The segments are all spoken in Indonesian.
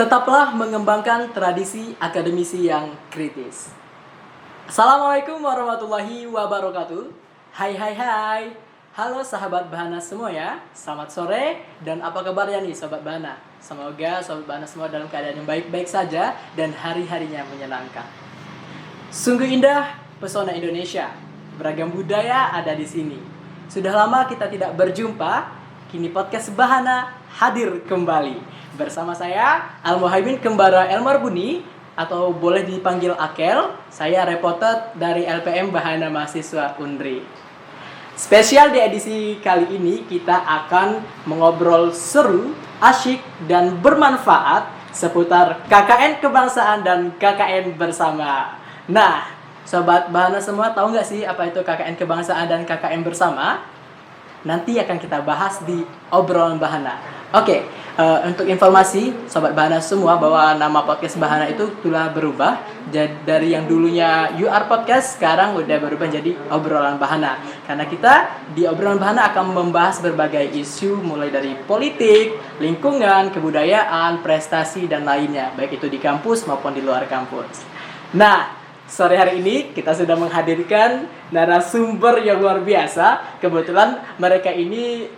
Tetaplah mengembangkan tradisi akademisi yang kritis. Assalamualaikum warahmatullahi wabarakatuh. Hai hai hai. Halo sahabat Bahana semua ya. Selamat sore dan apa kabarnya nih sobat Bahana? Semoga sobat Bahana semua dalam keadaan yang baik-baik saja dan hari-harinya menyenangkan. Sungguh indah pesona Indonesia. Beragam budaya ada di sini. Sudah lama kita tidak berjumpa. Kini podcast Bahana hadir kembali. Bersama saya Al-Muhaimin Kembara Elmar Buni atau boleh dipanggil Akel. Saya reporter dari LPM Bahana Mahasiswa Unri. Spesial di edisi kali ini kita akan mengobrol seru, asyik dan bermanfaat seputar KKN kebangsaan dan KKN bersama. Nah, sobat Bahana semua tahu nggak sih apa itu KKN kebangsaan dan KKN bersama? Nanti akan kita bahas di obrolan Bahana. Oke, untuk informasi Sobat Bahana semua bahwa nama podcast Bahana itu telah berubah. Dari yang dulunya UR Podcast sekarang udah berubah jadi obrolan Bahana. Karena kita di obrolan Bahana akan membahas berbagai isu mulai dari politik, lingkungan, kebudayaan, prestasi dan lainnya, baik itu di kampus maupun di luar kampus. Nah, sore hari ini kita sudah menghadirkan narasumber yang luar biasa. Kebetulan mereka ini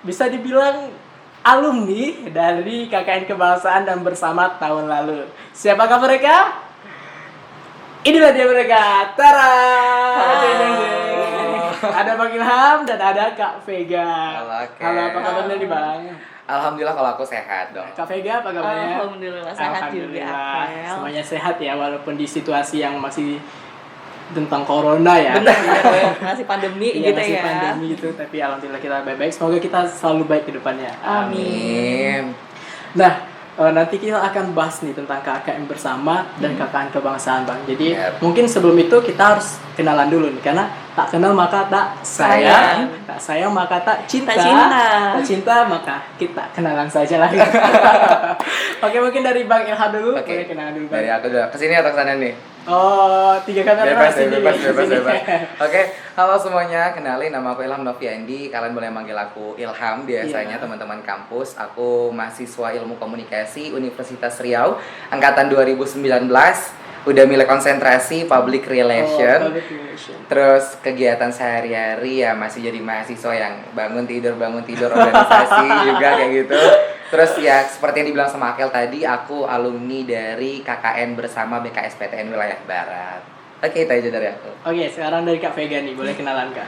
bisa dibilang alumni dari KKN Kebangsaan dan Bersama tahun lalu. Siapakah mereka? Inilah dia mereka. Tara. Ada Bang Ilham dan ada Kak Vega. Halo, apa kabarnya nih Bang? Alhamdulillah kalau aku sehat dong. Kak Vega apa kabarnya? Alhamdulillah sehat juga. Semuanya sehat ya walaupun di situasi yang masih tentang corona ya. Benar ya, masih pandemi iya, gitu masih ya. pandemi gitu, tapi alhamdulillah kita baik-baik. Semoga kita selalu baik ke depannya. Amin. Nah, nanti kita akan bahas nih tentang KKN bersama dan KKN kebangsaan, Bang. Jadi mungkin sebelum itu kita harus kenalan dulu nih, karena tak kenal maka tak sayang, tak sayang maka tak cinta, tak cinta maka kita kenalan saja lah. Oke, mungkin dari Bang Ilham dulu. Oke, kenalan dulu Bang. dari aku dulu. Kesini atau kesana nih? Oh, 3 kamera Bebas. sini. Oke, halo semuanya. Kenalin, nama aku Ilham Noviandi. Kalian boleh manggil aku Ilham biasanya teman-teman kampus. Aku mahasiswa Ilmu Komunikasi Universitas Riau, angkatan 2019. Udah milih konsentrasi Public Relation. Terus kegiatan sehari-hari ya masih jadi mahasiswa yang bangun tidur organisasi juga kayak gitu. Terus ya seperti yang dibilang sama Akel tadi, aku alumni dari KKN Bersama BKSPTN Wilayah Barat. Oke, itu aja dari aku. Oke, sekarang dari Kak Vega nih, boleh kenalan Kak?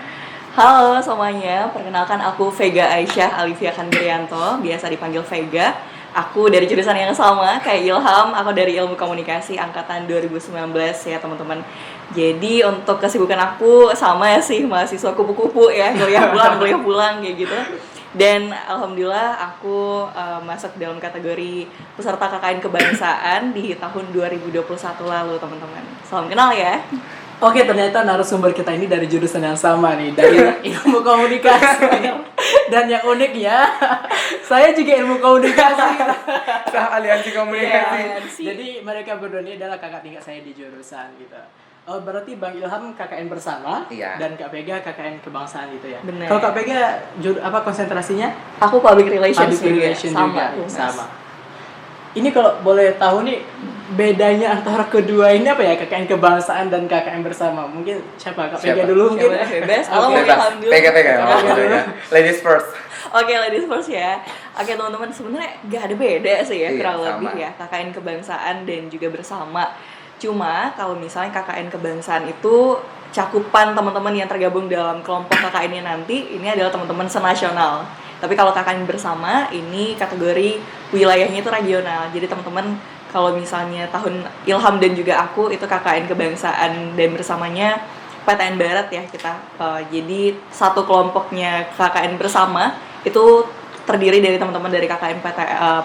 Halo semuanya, perkenalkan aku Vega Aisyah Alivia Kandrianto, biasa dipanggil Vega. Aku dari jurusan yang sama kayak Ilham, aku dari Ilmu Komunikasi angkatan 2019 ya teman-teman. Jadi untuk kesibukan aku sama ya sih, mahasiswa kupu-kupu ya, kuliah pulang kayak gitu. Dan alhamdulillah aku masuk dalam kategori peserta KKN kebangsaan di tahun 2021 lalu teman-teman. Salam kenal ya. Oke, ternyata narasumber kita ini dari jurusan yang sama nih, dari ilmu komunikasi. Dan yang unik ya, saya juga ilmu komunikasi. Aliansi komunikasi. Jadi mereka berdua ini adalah kakak tingkat saya di jurusan gitu. Oh, berarti Bang Ilham KKN Bersama dan Kak Vega KKN Kebangsaan gitu ya. Bener. Kalau Kak Vega apa konsentrasinya? Aku Public Relations juga. Sama. Ini kalau boleh tahu nih bedanya antara kedua ini apa ya, KKN Kebangsaan dan KKN Bersama? Mungkin siapa? Kak Vega dulu mungkin. Bebas. Vega. Ladies first. Oke, ladies first ya. Oke teman-teman, sebenarnya gak ada beda sih ya, kurang lebih ya KKN Kebangsaan dan juga Bersama. Cuma kalau misalnya KKN Kebangsaan itu cakupan teman-teman yang tergabung dalam kelompok KKN-nya nanti ini adalah teman-teman senasional. Tapi kalau KKN Bersama ini kategori wilayahnya itu regional. Jadi teman-teman kalau misalnya tahun Ilham dan juga aku itu KKN Kebangsaan dan Bersamanya PTN Barat ya kita. Jadi satu kelompoknya KKN Bersama itu terdiri dari teman-teman dari KKN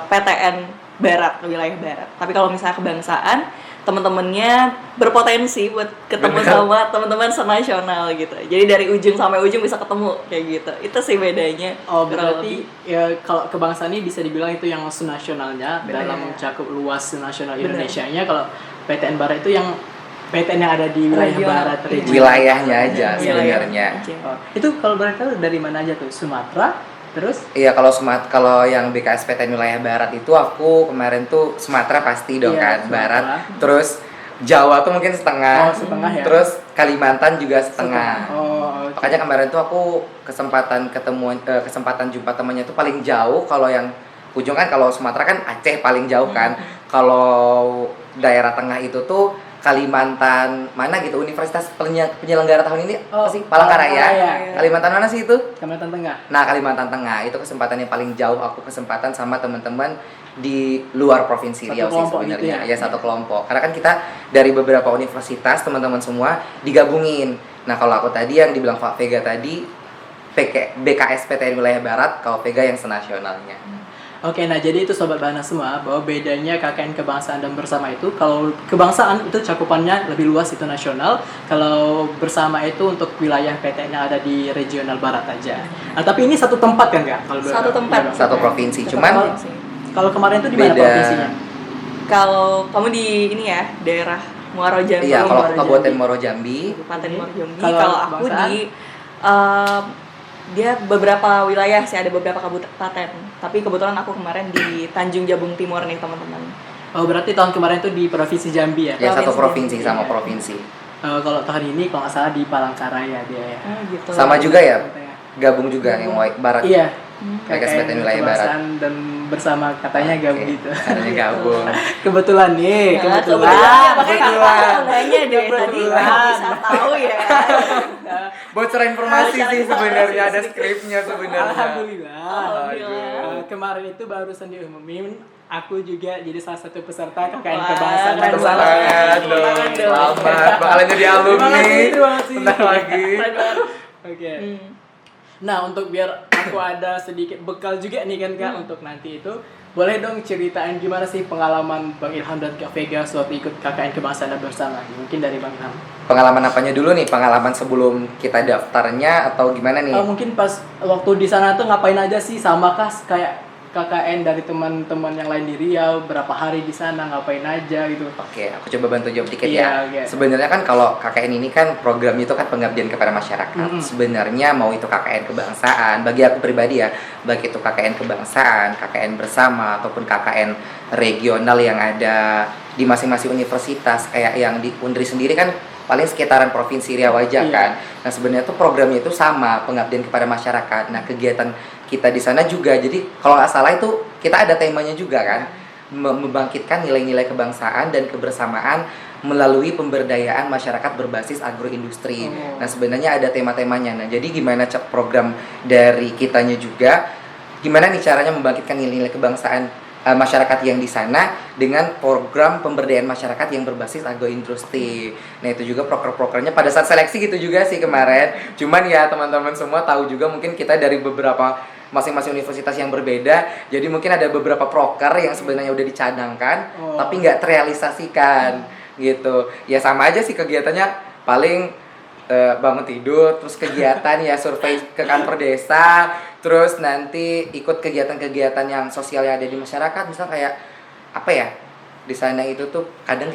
PTN Barat, wilayah Barat. Tapi kalau misalnya kebangsaan, teman-temannya berpotensi buat ketemu sama teman-teman senasional gitu. Jadi dari ujung sampai ujung bisa ketemu kayak gitu. Itu sih bedanya. Oh, berarti ya kalau kebangsaan ini bisa dibilang itu yang senasionalnya dalam mencakup luas nasional Indonesianya. Kalau PTN Barat itu yang PTN yang ada di wilayah barat wilayahnya aja sebenarnya. Oh, itu kalau boleh tahu dari mana aja tuh? Sumatera, Terus? Iya, kalau yang BKSPTN wilayah barat itu aku kemarin tuh Sumatera pasti dong Iya, kan, Sumatera. barat. Terus Jawa tuh mungkin setengah. Oh, setengah ya. Terus Kalimantan juga setengah. Oh, oke. Makanya kemarin tuh aku kesempatan jumpa temannya tuh paling jauh. Kalau yang ujung kan, kalau Sumatera kan Aceh paling jauh kan. Kalau daerah tengah itu tuh Kalimantan mana gitu, universitas penyelenggara tahun ini apa sih? Palangkaraya. Palangkaraya. Kalimantan mana sih itu? Kalimantan Tengah. Nah, Kalimantan Tengah itu kesempatan yang paling jauh aku kesempatan sama teman-teman di luar provinsi Satu Riau sih kelompok sebenarnya. gitu ya? Ya, satu kelompok. Karena kan kita dari beberapa universitas, teman-teman semua digabungin. Nah, kalau aku tadi yang dibilang Pak Vega tadi BKSPTN wilayah barat, kalau Vega yang senasionalnya. Oke, nah jadi itu Sobat Bahana semua, bahwa bedanya KKN kebangsaan dan bersama itu, kalau kebangsaan itu cakupannya lebih luas, itu nasional. Kalau bersama itu untuk wilayah PTN yang ada di regional barat aja. Nah, tapi ini satu tempat kan nggak? Satu tempat. Satu provinsi. Satu Cuman provinsi. Kalau kemarin itu di mana beda. provinsinya? Kalau kamu di ini ya, daerah Muaro Jambi. Iya, kalau Muaro Kabupaten Jambi. Muaro Jambi. Kabupaten Muaro Jambi. Kalau Kalau aku kebangsaan? di dia beberapa wilayah sih, ada beberapa kabupaten. Tapi kebetulan aku kemarin di Tanjung Jabung Timur nih, teman-teman. Oh, berarti tahun kemarin itu di provinsi Jambi ya? Ya, satu provinsi Provinsi. sama provinsi. Kalau tahun ini kalau nggak salah di Palangkaraya dia ya. Gitu. Sama juga ya? Gabung juga yang barat. Iya. BKSPTN wilayah barat. kebangsaan dan bersama katanya gabung Oke, gitu. katanya gabung. Kebetulan nih, Nah, kebetulan. makanya kakak nanya deh tadi Kebetulan. kok bisa tahu ya. Bocor informasi Bocor sih sebenarnya, ada informasi. skripnya sebenarnya. Alhamdulillah. Alhamdulillah. Kemarin itu barusan diumumin, aku juga jadi salah satu peserta KKN Wah, kebangsaan dan keren bersama. Semangat Tepuk dong. tangan dong. Selamat, bakalan jadi Terima alumni. kasih, terima kasih. Bentar lagi. Keren banget. Oke. Hmm. Nah, untuk biar aku ada sedikit bekal juga nih kan Kak untuk nanti itu, boleh dong ceritain gimana sih pengalaman Bang Ilham dan Kak Vega waktu ikut KKN kebangsaan dan bersama? Mungkin dari Bang Ilham. Pengalaman apanya dulu nih? Pengalaman sebelum kita daftarnya atau gimana nih? Mungkin pas waktu di sana tuh ngapain aja sih, sama kah kayak KKN dari teman-teman yang lain di Riau, berapa hari di sana, ngapain aja gitu. Oke, aku coba bantu jawab dikit Iya, ya. oke. Sebenarnya kan kalau KKN ini kan programnya itu kan pengabdian kepada masyarakat. Mm-mm. Sebenarnya mau itu KKN kebangsaan, bagi aku pribadi ya, baik itu KKN kebangsaan, KKN bersama ataupun KKN regional yang ada di masing-masing universitas, kayak yang di Undri sendiri kan paling sekitaran provinsi Riau aja Iya. kan. Nah, sebenarnya tuh programnya itu sama, pengabdian kepada masyarakat. Nah, kegiatan kita di sana juga, jadi kalau nggak salah itu kita ada temanya juga kan, membangkitkan nilai-nilai kebangsaan dan kebersamaan melalui pemberdayaan masyarakat berbasis agroindustri. Oh. Nah, sebenarnya ada tema-temanya. Nah, jadi gimana program dari kitanya juga, gimana nih caranya membangkitkan nilai-nilai kebangsaan masyarakat yang di sana dengan program pemberdayaan masyarakat yang berbasis agroindustri. Nah, itu juga proker-prokernya pada saat seleksi gitu juga sih kemarin. Cuman ya teman-teman semua tahu juga, mungkin kita dari beberapa masing-masing universitas yang berbeda, jadi mungkin ada beberapa proker yang sebenarnya udah dicadangkan tapi nggak terrealisasikan gitu. Ya sama aja sih kegiatannya, paling bangun tidur, terus kegiatan ya survei ke kantor desa, terus nanti ikut kegiatan-kegiatan yang sosial yang ada di masyarakat. Misal kayak apa ya, di sana itu tuh kadang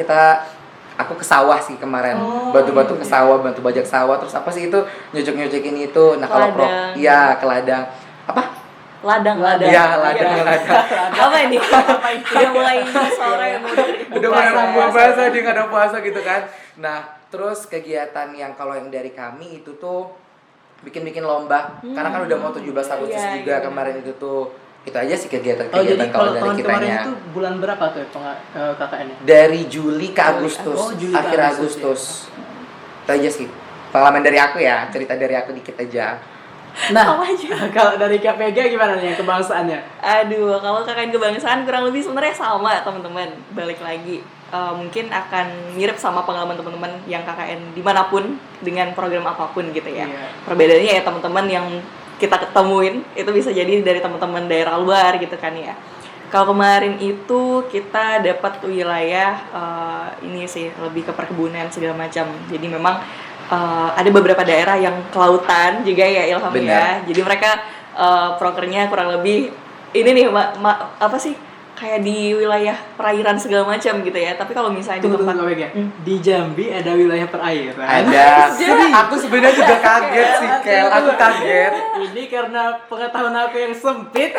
aku ke sawah sih kemarin, batu-batu ke sawah, bantu bajak sawah, terus apa sih itu, nyucuk-nyucukin itu. Nah, kalau ke ladang apa? Ladang. Iya, ladang. Apa ini? Udah mulai sore, Udah mulai buka puasa, dia nggak ada puasa gitu kan. Nah, terus kegiatan yang kalau yang dari kami itu tuh bikin lomba, karena kan udah mau 17 Agustus Iya, juga iya. kemarin itu tuh. Itu aja sih kegiatan Jadi kalau kalau dari tahun kemarin kitanya. itu bulan berapa tuh KKN-nya? Dari Juli ke Agustus, Oh, Juli ke akhir Agustus, Agustus. Itu aja sih pengalaman dari aku ya, cerita dari aku dikit aja. Nah, Apa aja? kalau dari Kak Vega gimana nih yang kebangsaannya? Aduh, kalau KKN kebangsaan kurang lebih sebenarnya sama, teman-teman. Balik lagi, mungkin akan mirip sama pengalaman teman-teman yang KKN dimanapun dengan program apapun gitu ya. Iya. Perbedaannya ya teman-teman yang kita ketemuin itu bisa jadi dari teman-teman daerah luar gitu kan ya. Kalau kemarin itu kita dapat wilayah ini sih lebih ke perkebunan segala macam. Jadi memang ada beberapa daerah yang kelautan juga ya, Ilham ya. Benar. Jadi mereka prokernya kurang lebih ini nih apa sih, kayak di wilayah perairan segala macam gitu ya. Tapi kalau misalnya di tempat Di Jambi ada wilayah perairan. Ada. Aku sebenarnya juga kaget sih, Kel. Aku kaget. Ini karena pengetahuan aku yang sempit.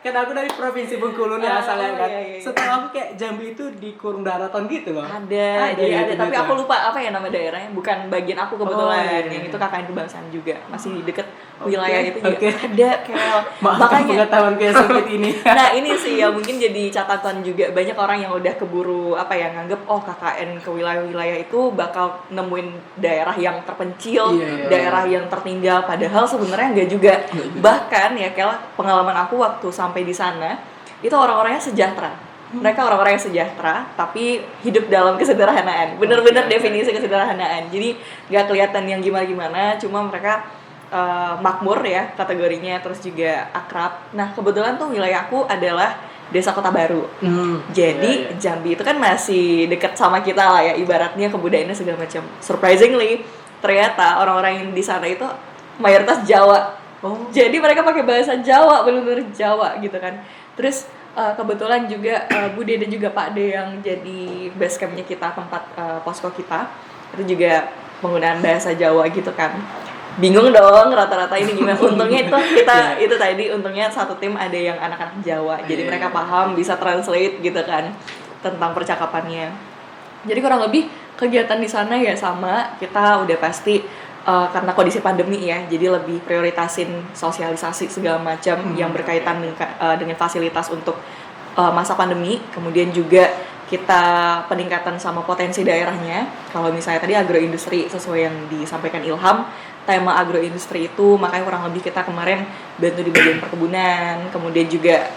karena aku dari provinsi Bengkulu nih asalnya kan. Iya. Setelah aku kayak Jambi itu di kurung daratan gitu loh. ada, gitu, tapi gitu. aku lupa apa ya nama daerahnya. Bukan bagian aku kebetulan. iya. Yang itu KKN kebangsaan juga, masih di deket wilayah itu juga. Oke. Ada kayak Maafkan pengetahuan kayak sempit ini. Nah ini sih ya mungkin jadi catatan juga, banyak orang yang udah keburu apa ya, nganggep oh KKN ke wilayah-wilayah itu bakal nemuin daerah yang terpencil, Iya. daerah yang tertinggal, padahal sebenarnya enggak juga. Bahkan ya kayak pengalaman aku waktu sampai di sana itu orang-orangnya sejahtera. Mereka orang-orang yang sejahtera tapi hidup dalam kesederhanaan. Bener-bener definisi kesederhanaan. Jadi nggak kelihatan yang gimana-gimana, cuma mereka makmur ya kategorinya, terus juga akrab. Nah kebetulan tuh wilayahku adalah Desa Kota Baru. Jadi Jambi itu kan masih dekat sama kita lah ya, ibaratnya kebudayaannya segala macam. Surprisingly ternyata orang-orang yang di sana itu mayoritas Jawa. Jadi mereka pakai bahasa Jawa, benar-benar Jawa gitu kan. Terus kebetulan juga Bude dan juga Pak De yang jadi base campnya kita, tempat posko kita, itu juga penggunaan bahasa Jawa gitu kan. Bingung dong rata-rata ini gimana. Untungnya itu kita itu tadi untungnya satu tim ada yang anak-anak Jawa, jadi mereka paham, bisa translate gitu kan tentang percakapannya. Jadi kurang lebih kegiatan di sana ya sama, kita udah pasti karena kondisi pandemi ya, jadi lebih prioritasin sosialisasi segala macam yang berkaitan dengan fasilitas untuk masa pandemi. Kemudian juga kita peningkatan sama potensi daerahnya. Kalau misalnya tadi agroindustri sesuai yang disampaikan Ilham, tema agroindustri itu makanya kurang lebih kita kemarin bantu di bagian perkebunan. Kemudian juga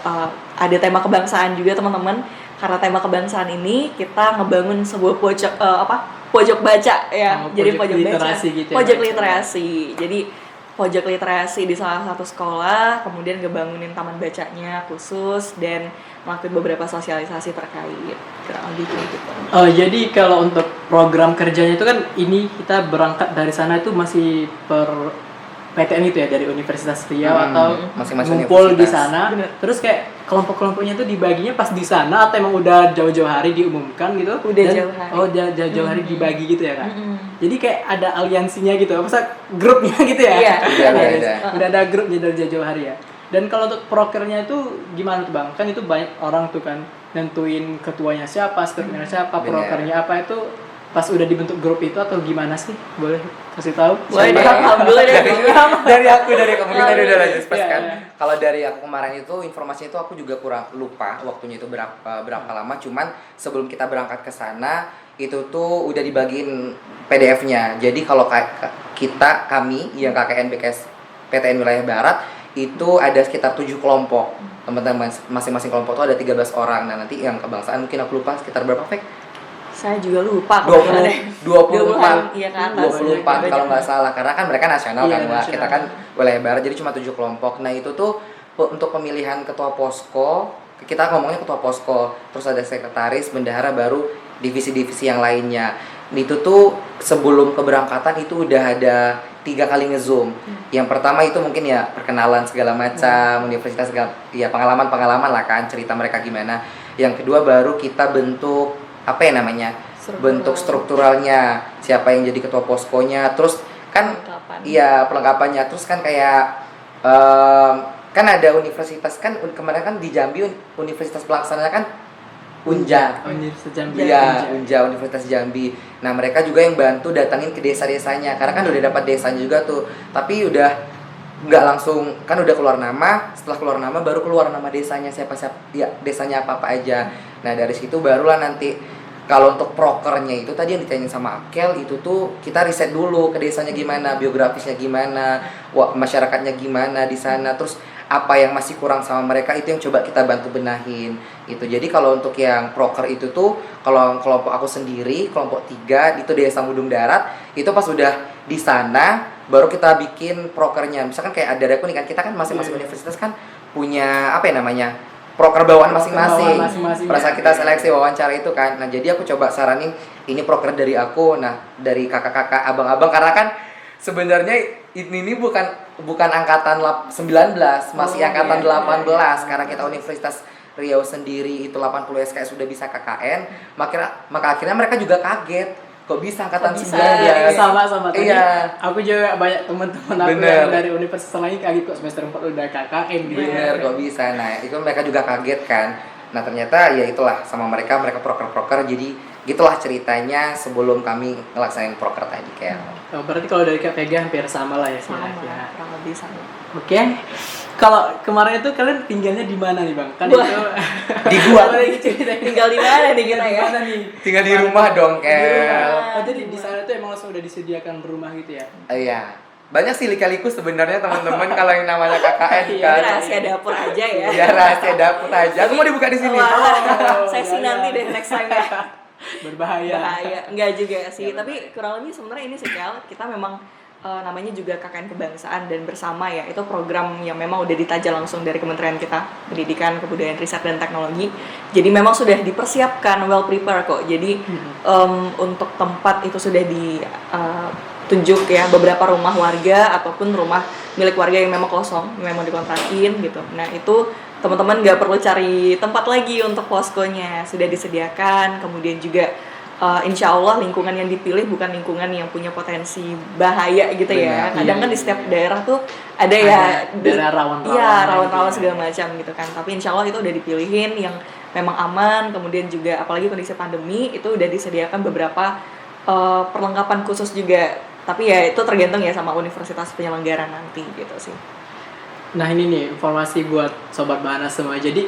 ada tema kebangsaan juga teman-teman. Karena tema kebangsaan ini kita ngebangun sebuah pojok baca ya. Jadi pojok literasi baca, gitu ya, pojok literasi. Jadi pojok literasi di salah satu sekolah, kemudian ngebangunin taman bacanya khusus dan melakukan beberapa sosialisasi terkait, kurang lebih gitu. Jadi kalau untuk program kerjanya itu kan ini kita berangkat dari sana itu masih per PTN itu ya, dari Universitas Riau atau masing-masing ngumpul di universitas. sana. Terus kayak kelompok-kelompoknya itu dibaginya pas di sana atau emang udah jauh-jauh hari diumumkan gitu? Udah jauh hari. Oh, jauh-jauh hari dibagi gitu ya kan? Jadi kayak ada aliansinya gitu, apa grupnya gitu ya? Iya. Udah ada grupnya dari jauh-jauh hari ya. Dan kalau untuk prokernya itu gimana tuh Bang? Kan itu banyak orang tuh kan nentuin ketuanya siapa, strukturnya siapa, prokernya apa itu pas udah dibentuk grup itu atau gimana sih? Boleh kasih tahu? Boleh deh, alhamdulillah deh. dari aku mungkin tadi udah lanjut kan. Iya. Kalau dari aku kemarin itu informasinya itu aku juga kurang lupa waktunya itu berapa lama. Cuman sebelum kita berangkat ke sana itu tuh udah dibagiin PDF-nya. Jadi kalau kami yang KKN BKS PTN Wilayah Barat itu ada sekitar 7 kelompok. Teman-teman masing-masing kelompok itu ada 13 orang. Nah, nanti yang kebangsaan mungkin aku lupa sekitar berapa, Fek? Saya juga lupa. 24 iya kan, 24 kalau nggak salah, karena kan mereka nasional kan, nasional. kita kan wilayah barat, jadi cuma 7 kelompok. Nah itu tuh untuk pemilihan ketua posko, kita ngomongnya ketua posko, terus ada sekretaris, bendahara, baru divisi-divisi yang lainnya. Itu tuh sebelum keberangkatan itu udah ada 3 kali nge-zoom. Yang pertama itu mungkin ya perkenalan segala macam, universitas segala, ya pengalaman lah kan, cerita mereka gimana. Yang kedua baru kita bentuk apa ya namanya, bentuk strukturalnya, siapa yang jadi ketua poskonya, terus kan iya pelengkapannya, terus kan kayak kan ada universitas kan kemarin kan di Jambi universitas pelaksananya kan Unja. Universitas Jambi. Iya, Unja Universitas Jambi. Nah, mereka juga yang bantu datangin ke desa-desanya karena kan udah dapat desanya juga tuh. Tapi udah nggak langsung, kan udah keluar nama, setelah keluar nama baru keluar nama desanya siapa-siapa, ya desanya apa-apa aja. Nah, dari situ barulah nanti kalau untuk prokernya itu tadi yang ditanyain sama Akel itu tuh kita riset dulu ke desanya gimana, biografisnya gimana, masyarakatnya gimana di sana, terus apa yang masih kurang sama mereka itu yang coba kita bantu benahin itu. Jadi kalau untuk yang proker itu tuh kalau kelompok aku sendiri, kelompok 3 itu Desa Mudung Darat, itu pas udah di sana baru kita bikin prokernya. Misalkan kayak ada rekun kan, kita kan masing-masing universitas kan punya apa ya namanya, proker bawaan masing-masing. Pada kita seleksi wawancara itu kan. Nah, jadi aku coba saranin ini proker dari aku, nah dari kakak-kakak, abang-abang, karena kan sebenarnya ini bukan angkatan 19, masih angkatan 18 karena kita universitas Riau sendiri itu 80 SKS sudah bisa KKN, maka akhirnya mereka juga kaget. Kok bisa angkatan 9 ya? Sama tadi. Iya. Aku juga banyak teman-teman aku Bener. yang dari universitas lain kaget kok semester 4 udah KKN gitu. Bener, kok bisa. Nah, itu mereka juga kaget kan. Nah, ternyata ya itulah sama mereka proker-proker. Jadi gitulah ceritanya sebelum kami ngelaksanain proker tadi kayak. Oh, berarti kalau dari Kak Vega hampir sama lah ya Sama, kira-kira. kurang lebih sama. Oke. Kalau kemarin itu kalian tinggalnya di mana nih, Bang? Kan Wah. itu Di gua. Boleh diceritain. Tinggal di mana nih kita Di ya? mana nih? Tinggal di rumah dong, Di rumah. Kel. Oh, jadi di sana tuh emang langsung udah disediakan rumah gitu ya? Iya. Banyak sih lika-liku sebenarnya teman-teman kalau yang namanya KKN Iya, kan. Ini rahasia dapur aja ya. Ya rahasia dapur aja. Aku mau dibuka di sini. Wah, sesi jangan. nanti deh next time ya. Berbahaya. Bahaya, enggak juga sih. Ya, Tapi kurang lebih sebenarnya ini sih Kel, kita memang namanya juga KKN Kebangsaan dan Bersama ya. Itu program yang memang udah ditaja langsung dari Kementerian kita, Pendidikan, Kebudayaan, Riset dan Teknologi. Jadi memang sudah dipersiapkan, well prepared kok. Jadi untuk tempat itu sudah ditunjuk ya, beberapa rumah warga ataupun rumah milik warga yang memang kosong, yang memang dikontrakin gitu. Nah, itu teman-teman nggak perlu cari tempat lagi untuk poskonya, sudah disediakan. Kemudian juga insya Allah lingkungan yang dipilih bukan lingkungan yang punya potensi bahaya gitu ya. Benar. Kadang Iya, kan di iya, setiap iya. daerah tuh ada ya daerah rawan-rawan. iya, rawan-rawan gitu segala ya. macam gitu kan. Tapi insya Allah itu udah dipilihin yang memang aman. Kemudian juga apalagi kondisi pandemi itu udah disediakan beberapa perlengkapan khusus juga. Tapi ya itu tergantung ya sama universitas penyelenggara nanti gitu sih. Nah ini nih informasi buat Sobat Bahana semua. Jadi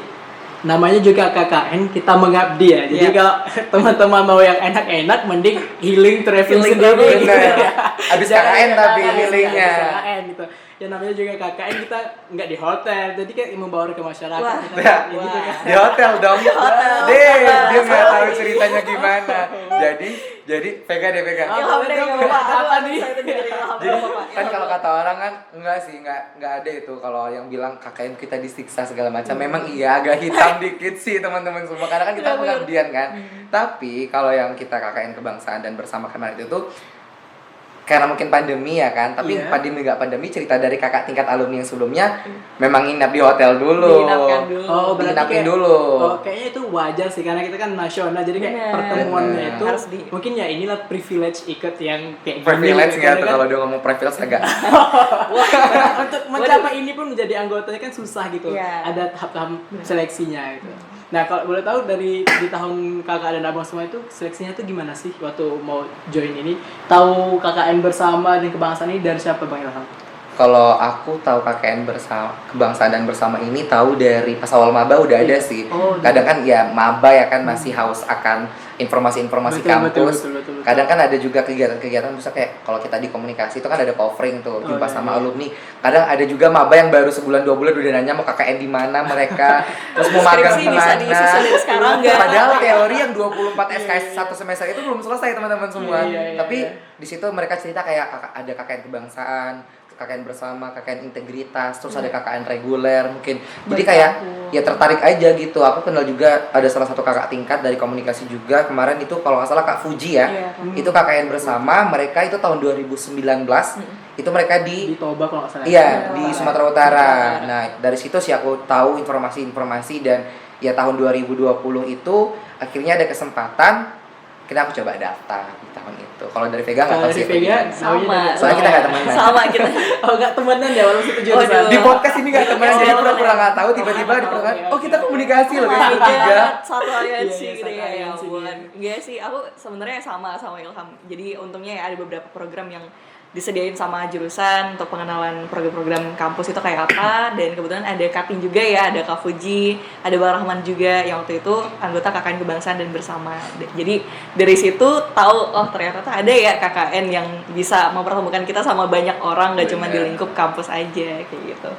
namanya juga KKN, kita mengabdi ya. Jadi Iya. kalau teman-teman mau yang enak-enak, mending healing traveling Healing sendiri. traveling, gitu bener. ya. Abis Jangan KKN kayak tapi KKN, healingnya. abis KKN gitu. Ya namanya juga KKN, kita nggak di hotel, jadi kayak membawa ke masyarakat. Wah. Kita Ya. kayak gitu kan. Di hotel dong. hotel. Dia nggak tahu ceritanya gimana. Jadi Vega deh Vega. Oh, Ilham deh, boleh nggak dong, apa-apa. apa Aduh, nih? saya tuh dengerin Ilham, Jadi nggak apa-apa. kan kalau kata orang kan nggak ada itu kalau yang bilang KKN kita disiksa segala macam. Memang iya agak hitam dikit sih teman-teman semua karena kan kita Bener-bener. pengabdian kan. Tapi kalau yang kita KKN Kebangsaan dan Bersama kemarin itu tuh karena mungkin pandemi ya kan, tapi Iya. pandemi nggak pandemi, cerita dari kakak tingkat alumni yang sebelumnya memang nginap di hotel dulu. Diinapkan dulu. Oh, berarti Diinapin kayak, dulu. Oh, kayaknya itu wajar sih karena kita kan nasional, jadi kayak Bener. pertemuannya Bener. itu Harus di- mungkin ya inilah privilege ikut yang kayak gini. Privilege gitu, nggak tuh karena kalau dia ngomong privilege agak. Karena untuk mencapai ini pun menjadi anggotanya kan susah gitu. Iya. Ada tahap-tahap seleksinya gitu. Nah, kalau boleh tahu dari di tahun kakak dan abang semua itu seleksinya tuh gimana sih waktu mau join ini? Tahu KKN Bersama dan Kebangsaan ini dari siapa Bang Ilham? Kalau aku tahu KKN Kebangsaan dan Bersama ini tahu dari pas awal maba udah ada sih. Oh, Kadang kan ya maba ya kan masih haus akan informasi-informasi kampus. Betul. Kadang kan ada juga kegiatan-kegiatan misalnya kayak kalau kita di komunikasi itu kan ada covering tuh, jumpa iya, sama iya. alumni. Kadang ada juga maba yang baru sebulan 2 bulan udah nanya mau KKN di mana mereka, terus mau magang Skripsi di bisa mana. disusun dari sekarang nggak? Padahal teori yang 24 SKS satu semester itu belum selesai teman-teman semua. Iya, Tapi iya. di situ mereka cerita kayak ada KKN Kebangsaan, KKN Bersama, KKN Integritas, terus ada KKN reguler mungkin. Jadi kayak ya tertarik aja gitu. Aku kenal juga ada salah satu kakak tingkat dari komunikasi juga kemarin itu kalau nggak salah Kak Fuji ya. Iya. Itu KKN Bersama, mereka itu tahun 2019 itu mereka Di Toba kalau nggak salah. iya di Utara. Sumatera Utara. Nah, dari situ sih aku tahu informasi-informasi dan ya tahun 2020 itu akhirnya ada kesempatan kita aku coba daftar di tahun itu. Kalau dari Vega nggak Kalau tahu dari sih. Vega, Vega. Sama. Soalnya kita nggak temenan. Sama kita. Oh, nggak temenan ya walaupun itu jurusan. Waduh. Di podcast ini nggak temenan, jadi Iya, pura-pura temenan. nggak tahu tiba-tiba di pertengahan, oh kita komunikasi loh Oh kayak my bertiga. God, satu aliansi Iya, gitu satu ya, ya aliansi ampun. dia. Enggak sih, aku sebenarnya sama Ilham. Jadi untungnya ya ada beberapa program yang disediain sama jurusan untuk pengenalan program-program kampus itu kayak apa, dan kebetulan ada Katin juga ya, ada Kak Fuji, ada Bang Rahman juga yang waktu itu anggota KKN Kebangsaan dan Bersama. Jadi dari situ tahu oh ternyata ada ya KKN yang bisa mempertemukan kita sama banyak orang, gak cuma di Bener. lingkup kampus aja kayak gitu.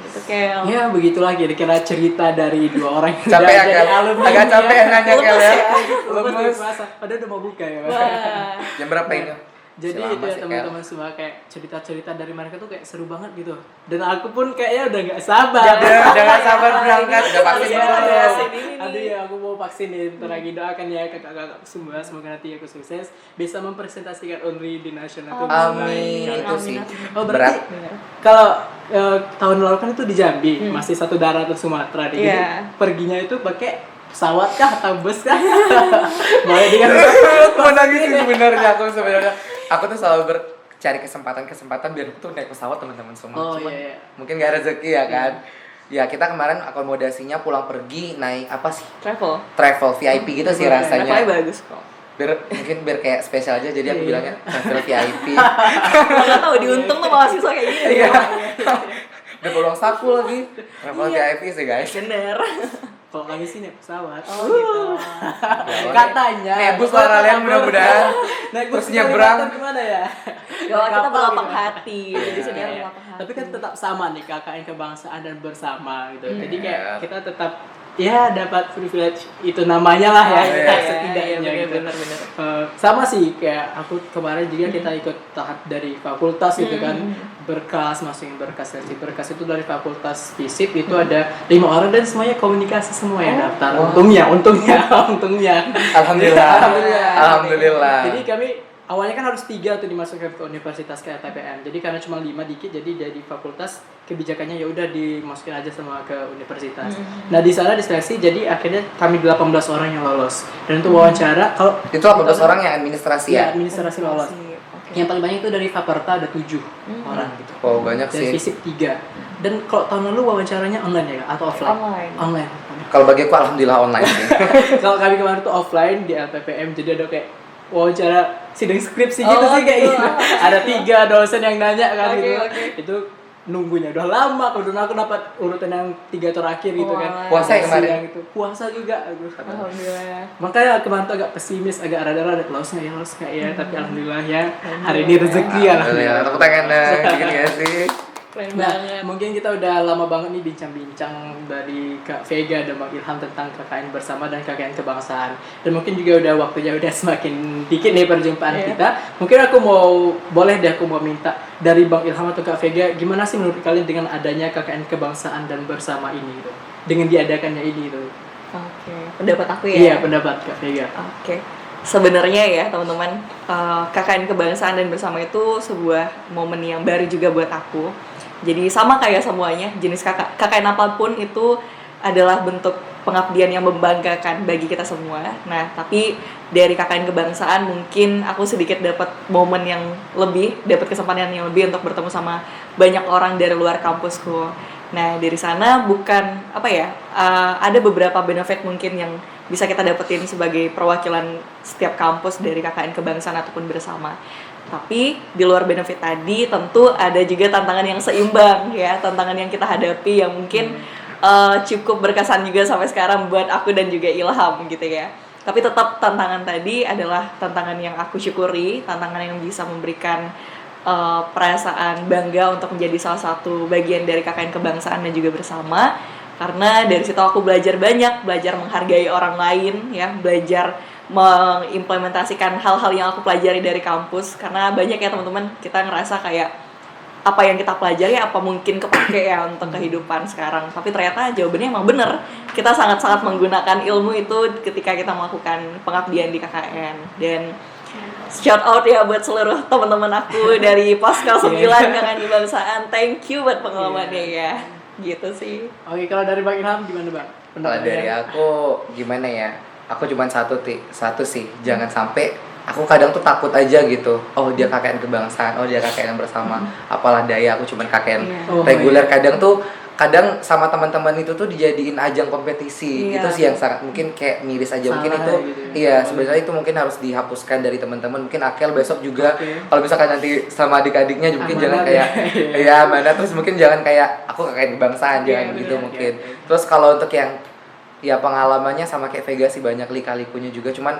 Gitu Kel. Ya begitulah kira-kira cerita dari dua orang yang Capek ya jadi Kel? alumni Agak capek ya. nanya Kel ya. Lemes ya? Lemes Lemes. masa. Padahal udah mau buka ya. Wah. Jam berapa ini? Jadi Masih itu lama ya sih, teman-teman semua, kayak cerita-cerita dari mereka tuh kayak seru banget gitu. Dan aku pun kayaknya udah nggak sabar. Jangan sabar berangkat, udah vaksin Iya, belum? iya. Vaksin ini nih. Aduh ya, aku mau vaksin nih. Bentar lagi doakan ya kakak-kakak semua, semoga nanti aku sukses bisa mempresentasikan Unri di nasional. Itu Amin, baik. itu sih. Oh berarti kalau tahun lalu kan itu di Jambi, masih satu daerah atau Sumatera nih. Jadi Iya. perginya itu pakai pesawat kah atau bus kah? Boleh dikasih Aku mau nangis sih sebenarnya, aku tuh selalu cari kesempatan biar tuh naik pesawat teman-teman semua. Oh, Cuman iya. mungkin gak rezeki ya kan. Ya kita kemarin akomodasinya pulang pergi naik apa sih? Travel VIP gitu sih Travelnya rasanya. bagus kok. Biar kayak spesial aja, jadi aku Iya. bilangnya travel VIP. Nggak tahu diuntung tuh mahasiswa kayak gini. Iya. Udah pulang saku lagi. Travel VIP sih guys. Bener. Kalau kami sih naik pesawat. Oh gitu. Katanya. Nebus lah kalian mudah-mudahan. Naik Terus bus ke nyebrang. Kalimantan kemana ya? Kalau kita Kapal berlapang gitu. hati, di sini Iya, harus iya. berlapang hati. Tapi kan tetap sama nih KKN kebangsaan dan bersama gitu. Iya. Jadi kayak kita tetap ya dapat privilege itu namanya lah ya, Iya, setidaknya gitu. bener. Sama sih kayak aku kemarin juga kita ikut tahap dari fakultas gitu kan, berkas masing berkas itu dari fakultas FISIP itu ada 5 orang dan semuanya komunikasi semua yang daftar. Untungnya Alhamdulillah. Alhamdulillah. Alhamdulillah. Jadi kami awalnya kan harus 3 tuh dimasukkan ke universitas kayak TPM. Jadi karena cuma 5 dikit, jadi dari fakultas kebijakannya ya udah dimasukin aja semua ke universitas. Nah di sana diseleksi, jadi akhirnya kami 18 orang yang lolos. Dan untuk wawancara, kalau Itu 18 orang yang administrasi ya ya? administrasi lolos. Oke. Yang paling banyak itu dari Faperta ada 7 orang gitu. Oh banyak Dari sih. FISIP 3. Dan kalau tahun lalu wawancaranya online ya Kak? Atau offline? Online. Online. Kalau bagi aku alhamdulillah online sih. Kalau kami kemarin tuh offline di LPPM, jadi ada kayak wawancara sidang skripsi Oh, gitu sih kayak gitu. gitu. Ada 3 dosen yang nanya kan Oke, gitu. oke. Itu nunggunya udah lama, kemudian aku dapat urutan yang 3 terakhir gitu kan. Wah. Puasa ya kemarin? Siang itu. Puasa juga aku. Alhamdulillah. Makanya kemarin tuh agak pesimis, agak rada-rada lolos nggak ya, tapi alhamdulillah ya hari ini rezeki Alhamdulillah. Tepuk tangan dong, bikin gak sih? Keren Nah, banget. mungkin kita udah lama banget nih bincang-bincang dari Kak Vega dan Bang Ilham tentang KKN bersama dan KKN kebangsaan. Dan mungkin juga udah waktunya udah semakin dikit nih perjumpaan Iya. kita. Mungkin boleh deh aku mau minta dari Bang Ilham atau Kak Vega, gimana sih menurut kalian dengan adanya KKN kebangsaan dan bersama ini gitu? Dengan diadakannya ini gitu. Oke. Pendapat aku ya. Iya, pendapat Kak Vega. Oke. Sebenarnya ya teman-teman, KKN kebangsaan dan bersama itu sebuah momen yang baru juga buat aku. Jadi sama kayak semuanya, jenis KKN apapun itu adalah bentuk pengabdian yang membanggakan bagi kita semua. Nah, tapi dari KKN kebangsaan mungkin aku sedikit dapat momen yang lebih, dapat kesempatan yang lebih untuk bertemu sama banyak orang dari luar kampusku. Nah, dari sana bukan ada beberapa benefit mungkin yang bisa kita dapetin sebagai perwakilan setiap kampus dari KKN kebangsaan ataupun bersama. Tapi di luar benefit tadi tentu ada juga tantangan yang seimbang ya, tantangan yang kita hadapi yang mungkin cukup berkesan juga sampai sekarang buat aku dan juga Ilham gitu ya. Tapi tetap tantangan tadi adalah tantangan yang aku syukuri, tantangan yang bisa memberikan perasaan bangga untuk menjadi salah satu bagian dari KKN kebangsaan dan juga bersama. Karena dari situ aku belajar banyak, belajar menghargai orang lain ya, belajar mengimplementasikan hal-hal yang aku pelajari dari kampus. Karena banyak ya teman-teman, kita ngerasa kayak apa yang kita pelajari apa mungkin kepake ya untuk kehidupan sekarang. Tapi ternyata jawabannya emang bener. Kita sangat-sangat menggunakan ilmu itu ketika kita melakukan pengabdian di KKN. Dan shout out ya buat seluruh teman-teman aku dari Pascal 9 KKN kebangsaan. Thank you buat pengalamannya ya. Gitu sih. Oke, kalau dari Bang Ilham gimana Bang? Kalau dari aku gimana ya? Aku cuma satu sih, jangan sampai aku kadang tuh takut aja gitu. Oh dia KKN kebangsaan, oh dia KKN bersama. Apalah daya aku cuma KKN Oh, reguler. Kadang sama teman-teman itu tuh dijadiin ajang kompetisi. Iya. Itu sih yang sangat mungkin kayak miris aja. Mungkin Salah itu gitu ya. iya sebenarnya itu mungkin harus dihapuskan dari teman-teman. Mungkin Akel besok juga kalau misalkan nanti sama adik-adiknya mungkin jangan Amanat kayak ya. iya mana, terus mungkin jangan kayak aku KKN kebangsaan, Iya, jangan bener, gitu iya, mungkin. Terus kalau untuk yang ya pengalamannya sama kayak Vega sih banyak lika-likunya juga, cuman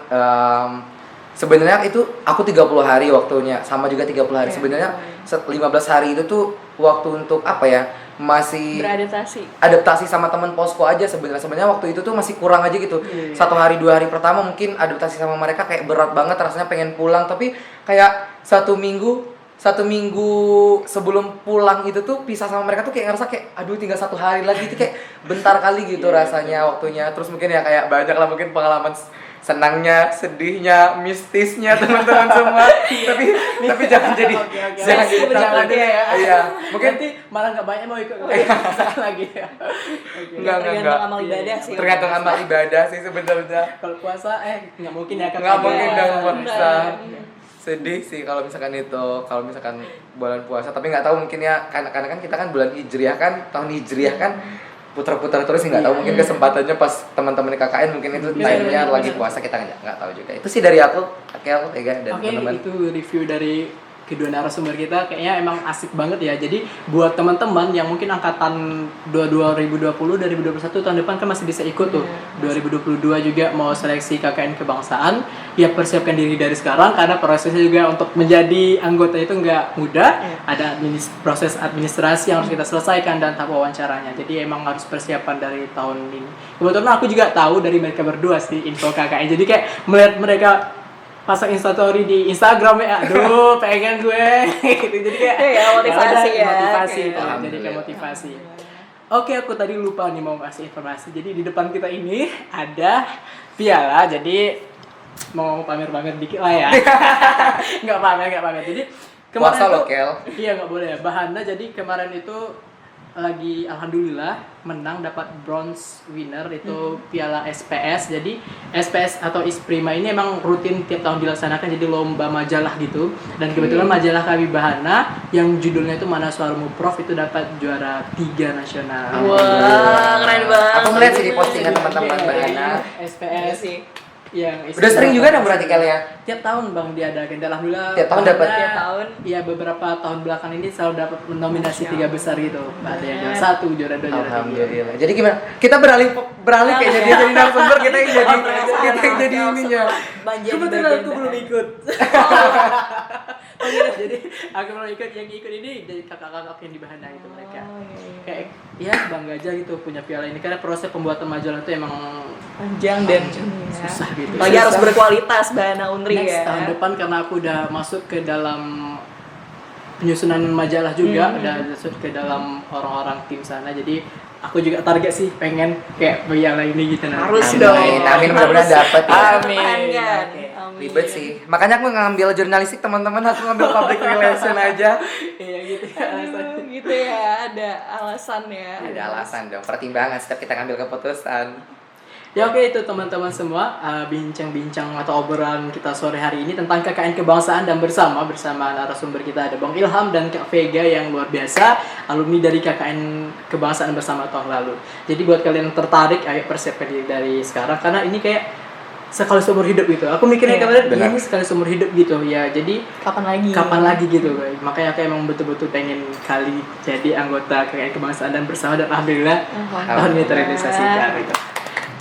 Sebenarnya itu aku 30 hari waktunya, sama juga 30 hari. Sebenarnya 15 hari itu tuh waktu untuk apa ya? Masih adaptasi sama teman posko aja sebenarnya. Sebenarnya waktu itu tuh masih kurang aja gitu. 1 hari 2 hari pertama mungkin adaptasi sama mereka kayak berat banget, rasanya pengen pulang, tapi kayak 1 minggu sebelum pulang itu tuh pisah sama mereka tuh kayak ngerasa kayak aduh tinggal 1 hari lagi, itu kayak bentar kali gitu rasanya waktunya. Terus mungkin ya kayak banyak lah mungkin pengalaman senangnya, sedihnya, mistisnya teman-teman semua. tapi jangan jadi jangan jadi takut ya. Iya, mungkin nanti malah nggak banyak mau ikut lagi ya. Enggak. Tergantung amal ibadah sih. Tergantung amal ibadah sih sebenarnya. Kalau puasa nggak mungkin ya, Nggak mungkin dong puasa. Bener. Sedih sih kalau misalkan bulan puasa, tapi nggak tahu mungkin ya karena kan kita kan bulan hijriah kan, tahun hijriah kan putar-putar terus, nggak tahu mungkin kesempatannya pas teman-teman KKN mungkin itu time-nya lagi puasa, kita nggak tahu juga. Itu sih dari aku, aku Tega dan teman-teman. Itu review dari kedua narasumber kita, kayaknya emang asik banget ya. Jadi buat teman-teman yang mungkin angkatan 2020, 2021 tahun depan kan masih bisa ikut tuh. 2022 juga mau seleksi KKN kebangsaan, ya persiapkan diri dari sekarang karena prosesnya juga untuk menjadi anggota itu nggak mudah. Ada proses administrasi yang harus kita selesaikan dan tahap wawancaranya. Jadi emang harus persiapan dari tahun ini. Kebetulan aku juga tahu dari mereka berdua sih info KKN. Jadi kayak melihat mereka pasang instastory di Instagram ya, aduh pengen gue gitu. Jadi kayak motivasi ya. Motivasi gitu. Jadi kayak motivasi. Oke, aku tadi lupa nih mau kasih informasi. Jadi di depan kita ini ada piala. Jadi mau pamer-pamer dikit lah ya. Nggak pamer. Jadi kemarin puasa lokel. Iya, nggak boleh ya. Bahana jadi kemarin itu lagi alhamdulillah menang, dapat bronze winner itu piala SPS. Jadi SPS atau Isprima ini emang rutin tiap tahun dilaksanakan, jadi lomba majalah gitu. Dan kebetulan majalah kami Bahana yang judulnya itu Mana Suaramu Prof itu dapat juara 3 nasional. Wah, keren banget. Aku melihat sih di postingan teman-teman Bahana. SPS sih. Yang Udah sering juga dong berarti kalian. Tiap tahun Bang diadakan. Alhamdulillah. Tiap tahun dapat. Tiap tahun. Iya, beberapa tahun belakang ini selalu dapat nominasi 3 besar gitu. Ada yang juara 1, juara 2, juara 3. Alhamdulillah. Jadi gimana? Kita beralih kayaknya dia jadi narasumber, kita yang jadi ininya. Kebetulan aku belum ikut. Jadi aku belum ikut, yang ikut ini dari kakak-kakak yang di Bahana itu mereka. Kayak ya bangga aja gitu punya piala ini karena proses pembuatan majalah itu emang panjang dan susah gitu. Apalagi harus berkualitas Bahana Unri Next, ya. tahun depan karena aku udah masuk ke dalam penyusunan majalah juga, udah masuk ke dalam orang-orang tim sana. Jadi aku juga target sih pengen kayak piala ini gitu nanti. Harus Amin. dong. Amin, mudah-mudahan dapat ya. Amin. Ribet sih. Makanya aku ngambil jurnalistik, teman-teman, aku ngambil public relation aja. Iya gitu ya alasannya. Gitu ya, ada alasan ya. Ada alasan dong, pertimbangan setiap kita ngambil keputusan. Ya oke, itu teman-teman semua bincang-bincang atau obrolan kita sore hari ini tentang KKN kebangsaan dan bersama narasumber kita ada Bang Ilham dan Kak Vega yang luar biasa, alumni dari KKN kebangsaan bersama tahun lalu. Jadi buat kalian yang tertarik, ayo persiapkan diri dari sekarang karena ini kayak sekali seumur hidup gitu. Aku mikirnya kemarin ini sekali seumur hidup gitu ya. Jadi kapan lagi gitu. Makanya aku emang betul-betul pengen kali jadi anggota KKN kebangsaan dan bersama dan alhamdulillah tahun ini terrealisasikan gitu.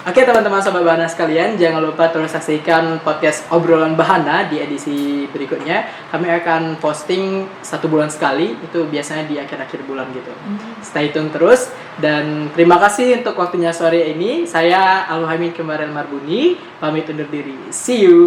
Oke teman-teman sobat Bahana sekalian, jangan lupa terus saksikan podcast obrolan Bahana di edisi berikutnya. Kami akan posting 1 bulan sekali, itu biasanya di akhir-akhir bulan gitu. Stay tune terus dan terima kasih untuk waktunya sore ini. Saya Alhamid Kemarin Marbuni, pamit undur diri. See you.